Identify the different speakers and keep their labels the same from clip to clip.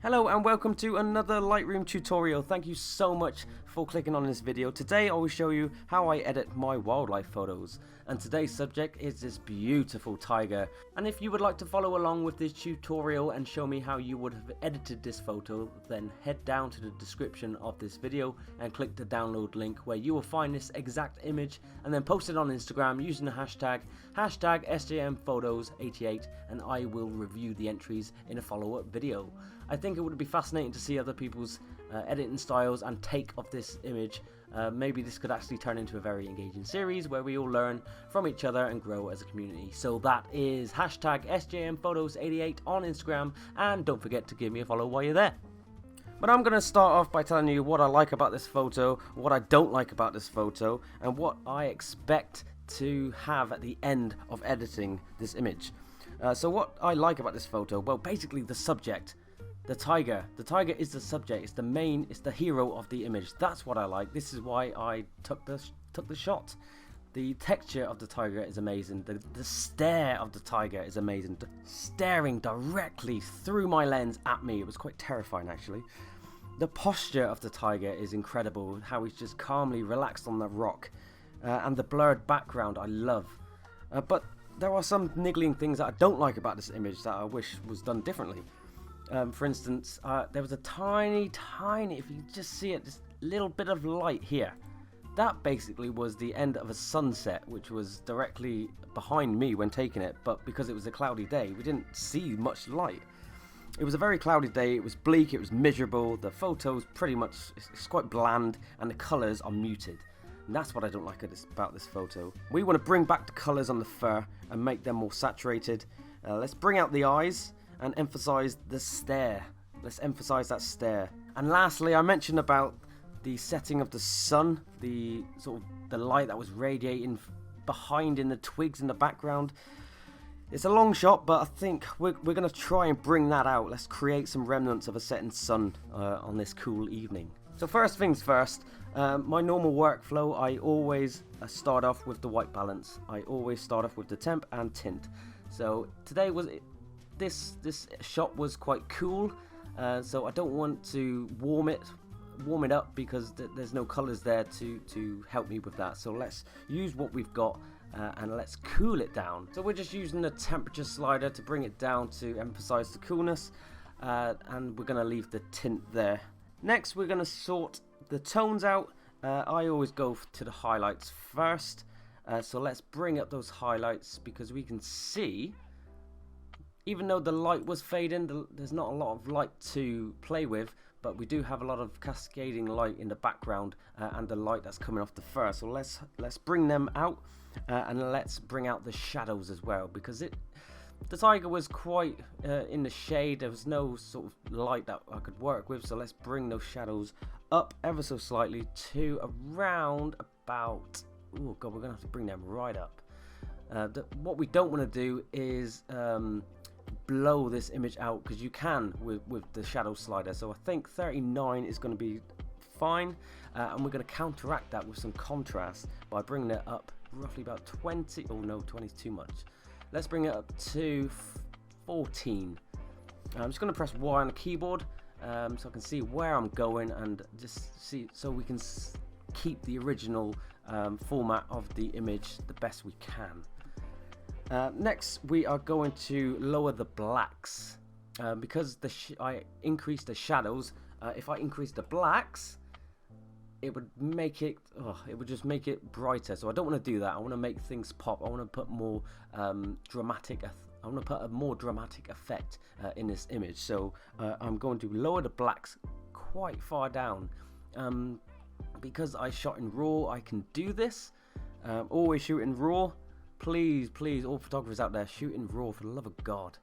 Speaker 1: Hello and welcome to another Lightroom tutorial. Thank you so much for clicking on this video. Today I will show you how I edit my wildlife photos, and today's subject is this beautiful tiger. And if you would like to follow along with this tutorial and show me how you would have edited this photo, then head down to the description of this video and click the download link where you will find this exact image and then post it on Instagram using the hashtag SJMPhotos88, and I will review the entries in a follow-up video. I think it would be fascinating to see other people's editing styles and take of this image. Maybe this could actually turn into a very engaging series where we all learn from each other and grow as a community. So that is hashtag SJMPhotos88 on Instagram, and don't forget to give me a follow while you're there. But I'm going to start off by telling you what I like about this photo, what I don't like about this photo, and what I expect to have at the end of editing this image. So what I like about this photo, well, basically the subject. The tiger is the subject, it's the hero of the image. That's what I like. This is why I took the shot. The texture of the tiger is amazing. The stare of the tiger is amazing. Staring directly through my lens at me. It was quite terrifying, actually. The posture of the tiger is incredible. How he's just calmly relaxed on the rock. And the blurred background I love. But there are some niggling things that I don't like about this image that I wish was done differently. For instance, there was a tiny, if you just see it, this little bit of light here. That basically was the end of a sunset, which was directly behind me when taking it, but because it was a cloudy day, we didn't see much light. It was a very cloudy day, it was bleak, it was miserable, the photos pretty much, it's quite bland, and the colours are muted. And that's what I don't like about this photo. We want to bring back the colours on the fur and make them more saturated. Let's bring out the eyes and emphasize the stare. Let's emphasize that stare. And lastly, I mentioned about the setting of the sun, the light that was radiating behind in the twigs in the background. It's a long shot, but I think we're going to try and bring that out. Let's create some remnants of a setting sun on this cool evening. So first things first, my normal workflow, I always start off with the white balance. I always start off with the temp and tint. So today this shot was quite cool, so I don't want to warm it up because there's no colors there to help me with that. So let's use what we've got and let's cool it down. So we're just using the temperature slider to bring it down to emphasize the coolness, and we're going to leave the tint there. Next we're going to sort the tones out. I always go to the highlights first, so let's bring up those highlights because we can see, even though the light was fading, there's not a lot of light to play with, but we do have a lot of cascading light in the background and the light that's coming off the fur. So let's bring them out and let's bring out the shadows as well, because the tiger was quite in the shade. There was no sort of light that I could work with, so let's bring those shadows up ever so slightly to around about, oh god, we're gonna have to bring them right up. What we don't want to do is blow this image out, because you can with the shadow slider. So I think 39 is going to be fine, and we're going to counteract that with some contrast by bringing it up roughly about 20. Oh no, 20 is too much. Let's bring it up to 14. I'm just going to press Y on the keyboard so I can see where I'm going and just see, so we can keep the original format of the image the best we can. Next we are going to lower the blacks because I increased the shadows. If I increase the blacks, it would just make it brighter. So I don't want to do that. I want to make things pop. I want to put more dramatic. I want to put a more dramatic effect in this image. So I'm going to lower the blacks quite far down. Because I shot in RAW, I can do this. Always shoot in RAW. Please, all photographers out there, shoot in RAW for the love of God.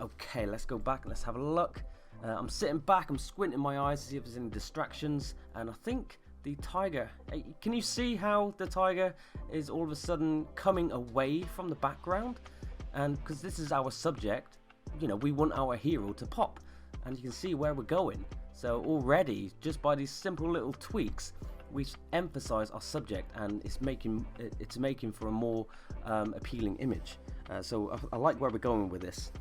Speaker 1: Okay, let's go back. Let's have a look. I'm sitting back. I'm squinting my eyes to see if there's any distractions. And I think the tiger... Can you see how the tiger is all of a sudden coming away from the background? And because this is our subject, you know, we want our hero to pop. And you can see where we're going. So already, just by these simple little tweaks, we emphasize our subject, and it's making for a more appealing image. So I like where we're going with this.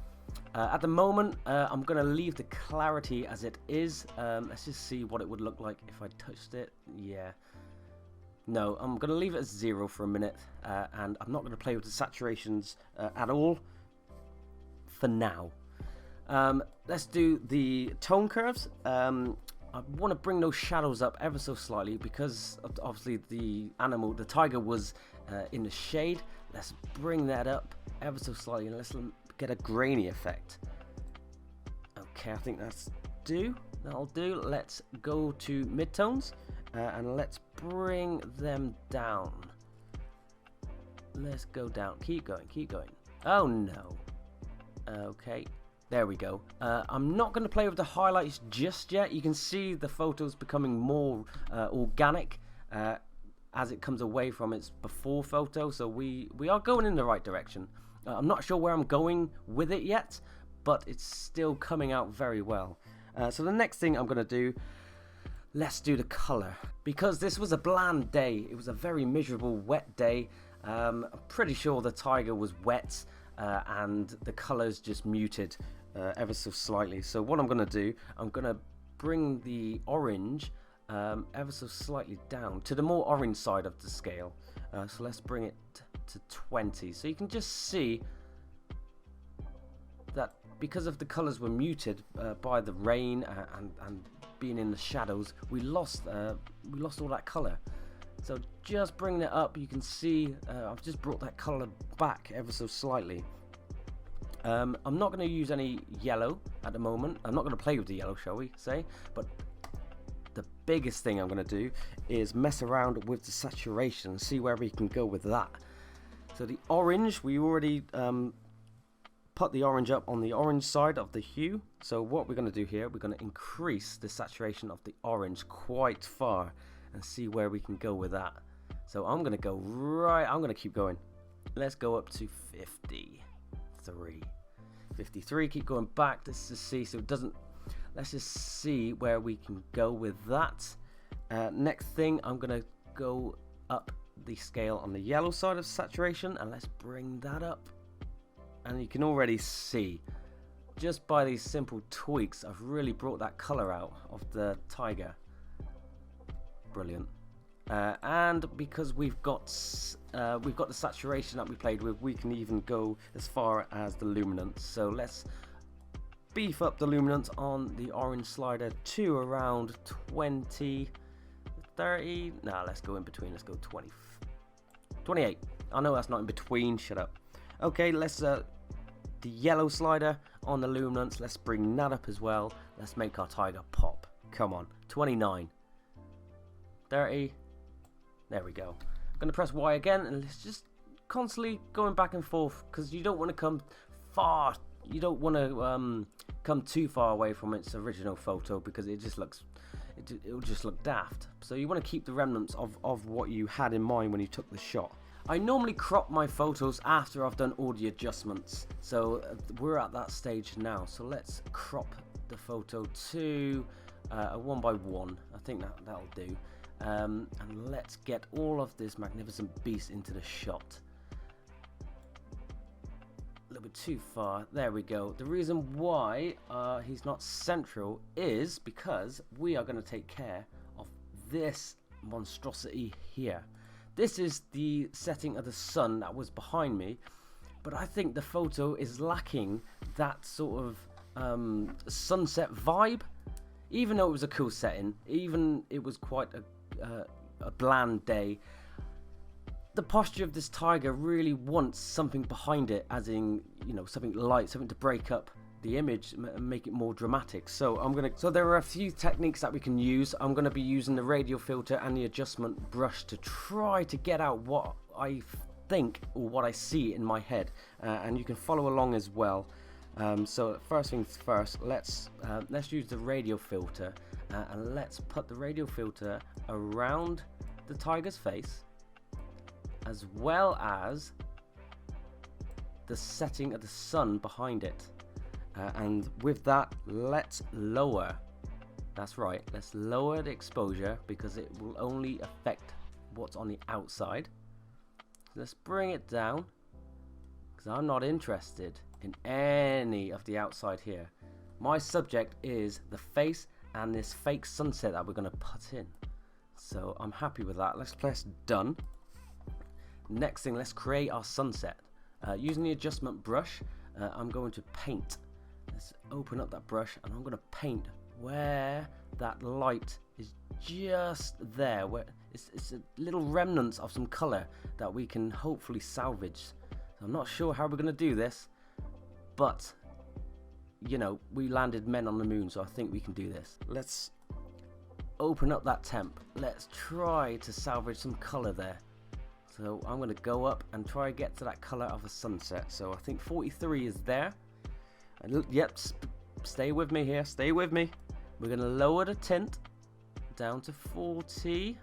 Speaker 1: At the moment, I'm going to leave the clarity as it is. Let's just see what it would look like if I touched it. Yeah. No, I'm going to leave it as 0 for a minute, and I'm not going to play with the saturations at all for now. Let's do the tone curves. I want to bring those shadows up ever so slightly because obviously the tiger was in the shade. Let's bring that up ever so slightly and let's get a grainy effect. Okay, I think that'll do. Let's go to midtones and let's bring them down. Let's go down. Keep going. Oh no. Okay, there we go. I'm not going to play with the highlights just yet. You can see the photos becoming more organic as it comes away from its before photo, so we are going in the right direction. I'm not sure where I'm going with it yet, but it's still coming out very well. So the next thing I'm going to do, let's do the color. Because this was a bland day, it was a very miserable wet day. I'm pretty sure the tiger was wet and the colors just muted ever so slightly. So what I'm going to do, I'm going to bring the orange ever so slightly down to the more orange side of the scale. So let's bring it to 20. So you can just see that because of the colors were muted by the rain and being in the shadows, we lost all that color. So just bringing it up, you can see I've just brought that color back ever so slightly. I'm not going to use any yellow at the moment. I'm not going to play with the yellow, shall we say, but the biggest thing I'm going to do is mess around with the saturation and see where we can go with that. So the orange, we already put the orange up on the orange side of the hue. So what we're going to do here, we're going to increase the saturation of the orange quite far and see where we can go with that. So I'm going to go I'm going to keep going. Let's go up to 53, keep going back just to see so it doesn't. Let's just see where we can go with that. Next thing, I'm going to go up the scale on the yellow side of saturation and let's bring that up. And you can already see, just by these simple tweaks, I've really brought that color out of the tiger. Brilliant. And because we've got the saturation that we played with, we can even go as far as the luminance. So let's beef up the luminance on the orange slider to around 20, 30. Nah, let's go in between. Let's go 20, 28. I know that's not in between. Shut up. Okay, let's the yellow slider on the luminance. Let's bring that up as well. Let's make our tiger pop. Come on, 29, 30. There we go. I'm gonna press Y again, and let's just constantly going back and forth because you don't want to come far. You don't want to come too far away from its original photo because it just looks, it'll just look daft. So you want to keep the remnants of what you had in mind when you took the shot. I normally crop my photos after I've done all the adjustments. So we're at that stage now. So let's crop the photo to a 1:1. I think that'll do. And let's get all of this magnificent beast into the shot. A little bit too far. There we go. The reason why he's not central is because we are going to take care of this monstrosity here. This is the setting of the sun that was behind me, but I think the photo is lacking that sort of sunset vibe. Even though it was a cool setting, even it was quite a bland day, the posture of this tiger really wants something behind it, as in, you know, something light, something to break up the image and make it more dramatic. So there are a few techniques that we can use. I'm going to be using the radial filter and the adjustment brush to try to get out what I think or what I see in my head, and you can follow along as well. So first things first, let's use the radial filter and let's put the radial filter around the tiger's face, as well as the setting of the sun behind it. And with that, let's lower. That's right, let's lower the exposure because it will only affect what's on the outside. So let's bring it down because I'm not interested in any of the outside here. My subject is the face and this fake sunset that we're going to put in. So I'm happy with that. Let's press done. Next thing, let's create our sunset. Using the adjustment brush, I'm going to paint. Let's open up that brush and I'm going to paint where that light is just there, where it's a little remnants of some color that we can hopefully salvage. So I'm not sure how we're going to do this, but you know, we landed men on the moon, so I think we can do this. Let's open up that temp. Let's try to salvage some color there. So I'm going to go up and try to get to that color of a sunset. So I think 43 is there. Yep, stay with me here, stay with me. We're going to lower the tint down to 40.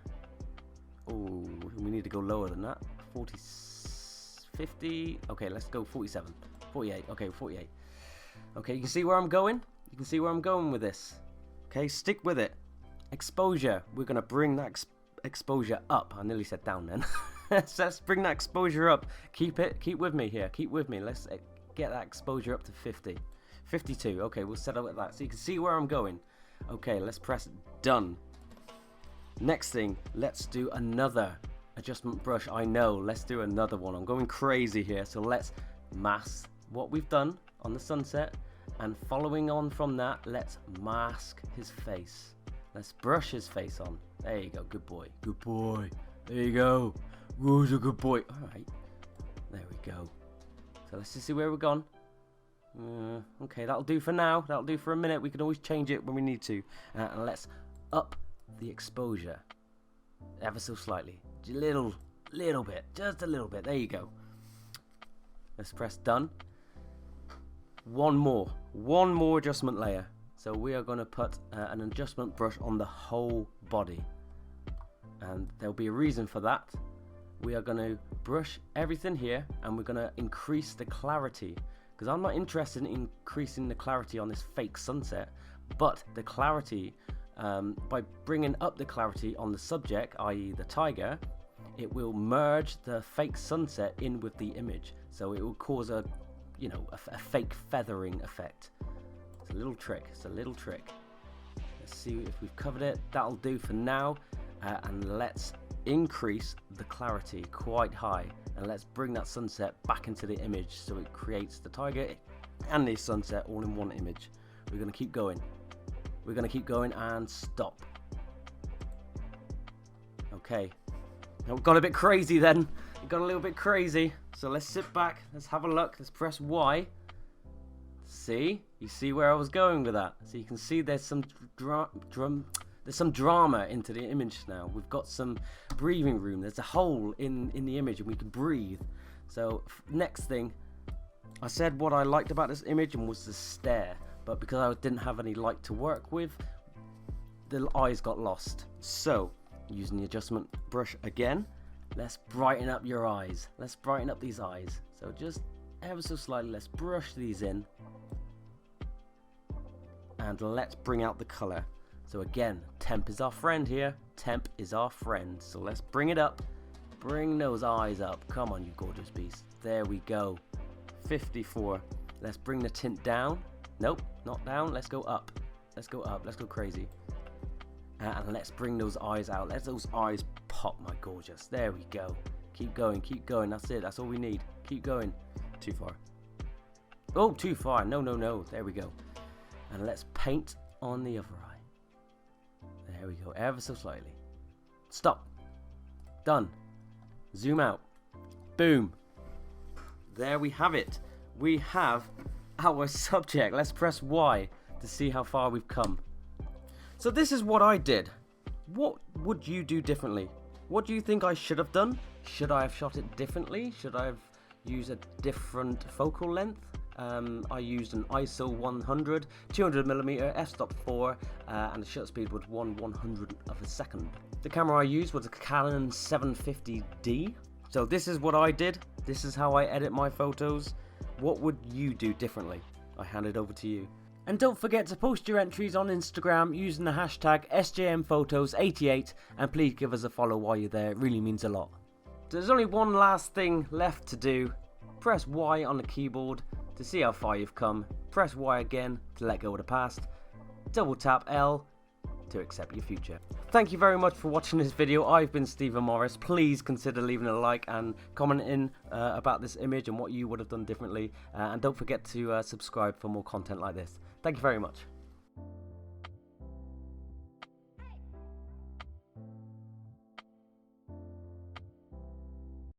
Speaker 1: Oh, we need to go lower than that. 40, 50. Okay, let's go 47. 48. Okay, 48. Okay, you can see where I'm going? You can see where I'm going with this. Okay, stick with it. Exposure. We're going to bring that exposure up. I nearly said down then. Let's bring that exposure up. Keep with me here. Keep with me. Let's get that exposure up to 50. 52. Okay, we'll set up at that. So you can see where I'm going. Okay, let's press done. Next thing, let's do another adjustment brush. I know, let's do another one. I'm going crazy here. So let's mask what we've done on the sunset, and following on from that, let's mask his face. Let's brush his face on. There you go, good boy, good boy. There you go, who's a good boy. All right, there we go. So let's just see where we're gone. Okay, that'll do for now. That'll do for a minute. We can always change it when we need to. And let's up the exposure ever so slightly, a little bit, just a little bit. There you go. Let's press done. One more adjustment layer. So we are going to put an adjustment brush on the whole body, and there'll be a reason for that. We are going to brush everything here, and we're going to increase the clarity, because I'm not interested in increasing the clarity on this fake sunset, but the clarity, by bringing up the clarity on the subject, i.e. the tiger, it will merge the fake sunset in with the image, so it will cause a fake feathering effect. It's a little trick. It's a little trick. Let's see if we've covered it. That'll do for now. And let's increase the clarity quite high. And let's bring that sunset back into the image so it creates the tiger and the sunset all in one image. We're going to keep going. We're going to keep going and stop. Okay. Now it got a bit crazy then. It got a little bit crazy. So let's sit back, let's have a look, let's press Y. See? You see where I was going with that? So you can see there's some drama into the image now. We've got some breathing room. There's a hole in the image and we can breathe. So next thing, I said what I liked about this image and was the stare. But because I didn't have any light to work with, the eyes got lost. So using the adjustment brush again, let's brighten up your eyes. Let's brighten up these eyes. So just ever so slightly, let's brush these in. And let's bring out the color. So again, temp is our friend here. Temp is our friend. So let's bring it up. Bring those eyes up. Come on, you gorgeous beast. There we go. 54. Let's bring the tint down. Nope, not down. Let's go up. Let's go up. Let's go crazy. And let's bring those eyes out. Let those eyes pop, my gorgeous. There we go. Keep going, keep going. That's it. That's all we need. Keep going. Too far. Oh, too far. No, no, no. There we go. And let's paint on the other eye. There we go. Ever so slightly. Stop. Done. Zoom out. Boom. There we have it. We have our subject. Let's press Y to see how far we've come. So this is what I did. What would you do differently? What do you think I should have done? Should I have shot it differently? Should I have used a different focal length? I used an ISO 100, 200mm, f-stop 4, and the shutter speed was 1/100 of a second. The camera I used was a Canon 750D. So this is what I did. This is how I edit my photos. What would you do differently? I hand it over to you. And don't forget to post your entries on Instagram using the hashtag SJMPhotos88, and please give us a follow while you're there. It really means a lot. There's only one last thing left to do, Press Y on the keyboard to see how far you've come. Press Y again to let go of the past. Double tap L to accept your future. Thank you very much for watching this video. I've been Stephen Morris. Please consider leaving a like and commenting about this image and what you would have done differently. And don't forget to subscribe for more content like this. Thank you very much.